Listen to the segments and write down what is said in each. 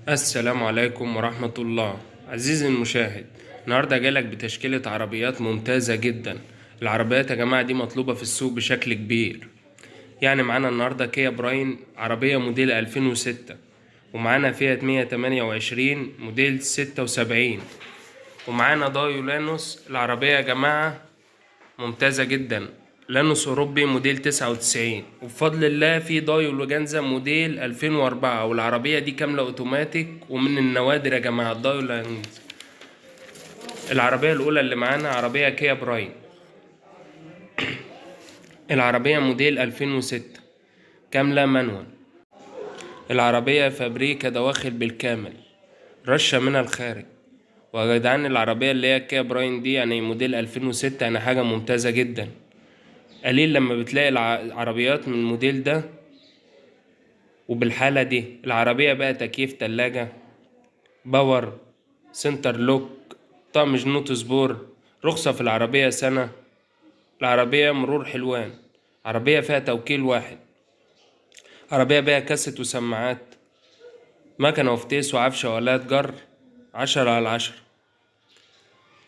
السلام عليكم ورحمة الله. عزيزي المشاهد، النهاردة جايلك بتشكيلة عربيات ممتازة جدا. العربيات يا جماعة دي مطلوبة في السوق بشكل كبير. يعني معانا النهاردة كيا براين عربية موديل 2006، ومعانا فيات 128 موديل 76، ومعانا دايو لانوس. العربية يا جماعة ممتازة جدا، لانوس أوروبي موديل 99، وبفضل الله في دايو لوجانزا موديل 2004، والعربية دي كاملة أوتوماتيك ومن النوادر يا جماعة الدايو لانوس. العربية الأولى اللي معانا عربية كيا براين، العربية موديل 2006 كاملة مانوال. العربية فابريكا دواخل بالكامل، رشة من الخارج. ويا جدعان العربية اللي هي كيا براين دي يعني موديل 2006 يعني حاجة ممتازة جدا. قليل لما بتلاقي العربيات من الموديل ده وبالحالة دي. العربية بقى تكييف تلاجة، باور، سنتر لوك، طقم جنوط سبور، رخصة في العربية سنة. العربية مرور حلوان، عربية فيها توكيل واحد، عربية بيها كاسة وسماعات، مكنة وفتيس وعفشة وآلات جر 10/10.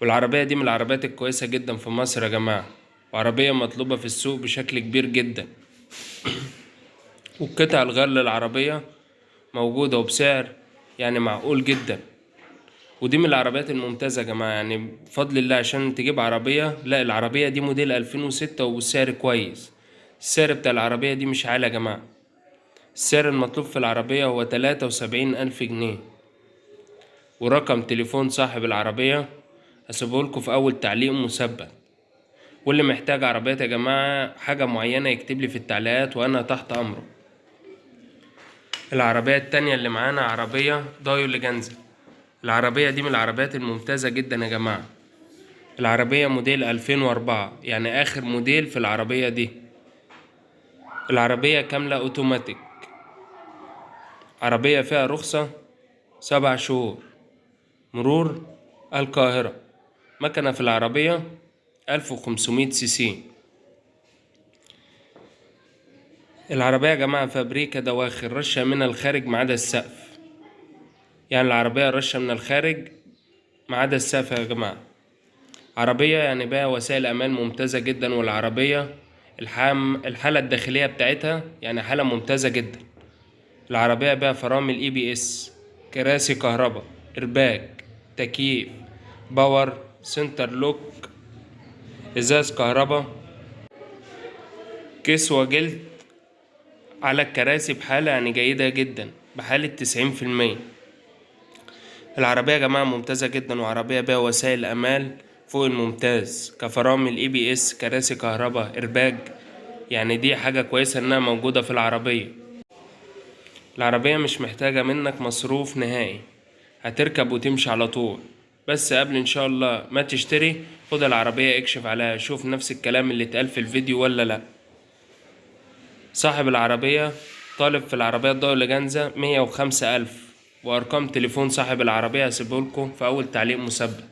والعربية دي من العربيات الكويسة جدا في مصر يا جماعة، وعربية مطلوبة في السوق بشكل كبير جدا. والقطع الغير للعربية موجودة وبسعر يعني معقول جدا. ودي من العربيات الممتازة يا جماعة، يعني بفضل الله عشان تجيب عربية، لا العربية دي موديل 2006 والسعر كويس. السعر بتاع العربية دي مش عالي يا جماعة. السعر المطلوب في العربية هو 73,000 جنيه. ورقم تليفون صاحب العربية هسيبهولكوا في أول تعليق مثبت. واللي محتاج عربيات يا جماعة حاجة معينة يكتبلي في التعليقات وأنا تحت أمره. العربية التانية اللي معانا عربية دايو ليجانزا. العربية دي من العربيات الممتازة جدا يا جماعة. العربية موديل 2004 يعني آخر موديل في العربية دي. العربية كاملة أوتوماتيك، عربية فيها رخصة 7 شهور، مرور القاهرة، مكنة في العربية 1500 سي سي. العربية يا جماعة فابريكا دواخل، رشة من الخارج ما عدا السقف. يعني العربية رشة من الخارج ما عدا السقف يا جماعة. عربية يعني بها وسائل أمان ممتازة جدا. والعربية الحالة الداخلية بتاعتها يعني حالة ممتازة جدا. العربية بها فرامل EBS، كراسي كهرباء، إرباك، تكييف، باور، سنتر لوك، إزاز كهرباء، كسوة جلد على الكراسي بحالة يعني جيدة جدا، بحالة 90%. العربية يا جماعة ممتازة جدا، وعربية بها وسائل أمان فوق الممتاز، كفرامل EBS، كراسي كهرباء، إرباج. يعني دي حاجة كويسة إنها موجودة في العربية. العربية مش محتاجة منك مصروف نهائي، هتركب وتمشي على طول. بس قبل ان شاء الله ما تشتري خد العربية اكشف عليها، شوف نفس الكلام اللي اتقال في الفيديو ولا لا. صاحب العربية طالب في العربية الضوء لجنزة 105,000. وارقام تليفون صاحب العربية هسيبهولكوا في اول تعليق مثبت.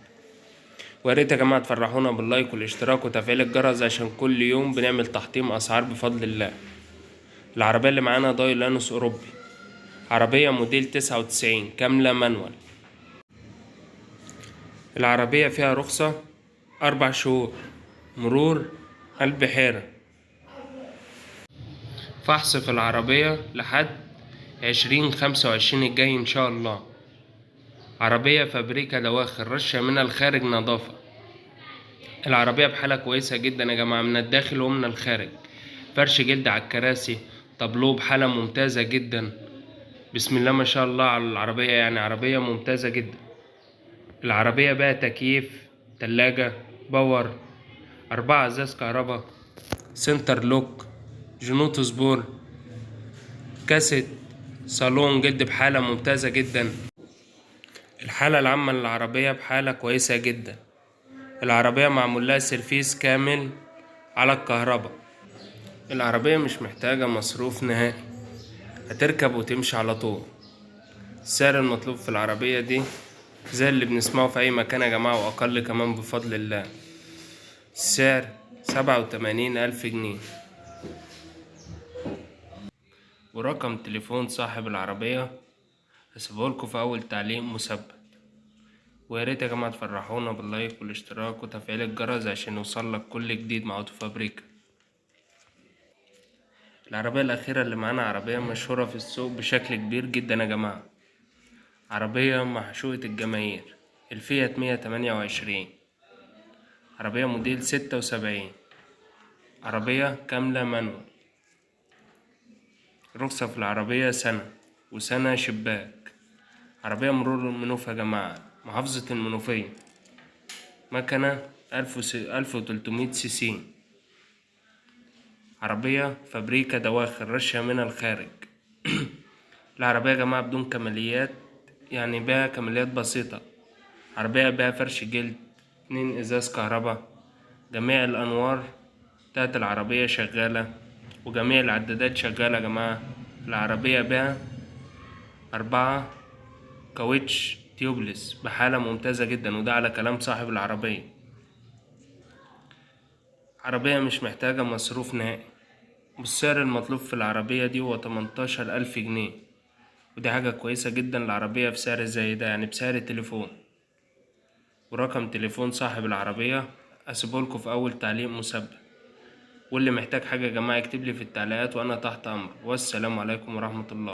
وياريت يا جماعة تفرحونا باللايك والاشتراك وتفعيل الجرس عشان كل يوم بنعمل تحطيم اسعار بفضل الله. العربية اللي معانا داي لانوس اوروبي، عربية موديل 99 كاملة مانوال. العربية فيها رخصة 4 شهور، مرور البحيرة، فحص في العربية لحد 2025 الجاي إن شاء الله. عربية فابريكا دواخل، رشة من الخارج نظافة. العربية بحالة كويسة جدا يا جماعة من الداخل ومن الخارج. فرش جلد على الكراسي، طابلوه بحالة ممتازة جدا. بسم الله ما شاء الله على العربية، يعني عربية ممتازة جدا. العربية بقى تكييف، تلاجة، باور، 4 ازاز كهرباء، سنتر لوك، جنوط سبور، كاسة، صالون جلد بحالة ممتازة جدا. الحالة العامة للعربية بحالة كويسة جدا. العربية معمول لها سيرفيس كامل على الكهرباء. العربية مش محتاجة مصروف نهائي، هتركب وتمشي على طول. السعر المطلوب في العربية دي زي اللي بنسمعه في أي مكان يا جماعة، وأقل كمان بفضل الله. السعر 87,000 جنيه. ورقم تليفون صاحب العربية هسيبهولكوا في أول تعليق مثبت. وياريت يا جماعة تفرحونا باللايك والاشتراك وتفعيل الجرس عشان يوصلك كل جديد مع أوتو فابريكا. العربية الأخيرة اللي معانا عربية مشهورة في السوق بشكل كبير جدا يا جماعة، عربية محشوقة الجماهير، الفيات 128، عربية موديل 76، عربية كاملة مانوال، رخصة في العربية سنة وسنة شباك، عربية مرور المنوف يا جماعة، محافظة المنوفية، مكنة 1300 سي سي، عربية فابريكا دواخل رشة من الخارج. العربية يا جماعة بدون كماليات، يعني بيها كماليات بسيطة، عربية بيها فرش جلد، 2 إزاز كهربا، جميع الأنوار بتاعت العربية شغالة، وجميع العدادات شغالة يا جماعة. العربية بيها 4 كاوتش تيوبلس بحالة ممتازة جدا، وده على كلام صاحب العربية. عربية مش محتاجة مصروف نهائي، والسعر المطلوب في العربية دي هو 18,000 جنيه، ودي حاجة كويسة جدا. العربية في سعر زي ده يعني بسعر تليفون. ورقم تليفون صاحب العربية هسيبهولكوا في أول تعليق مثبت، واللي محتاج حاجة يا جماعة يكتبلي في التعليقات وأنا تحت أمر. والسلام عليكم ورحمة الله.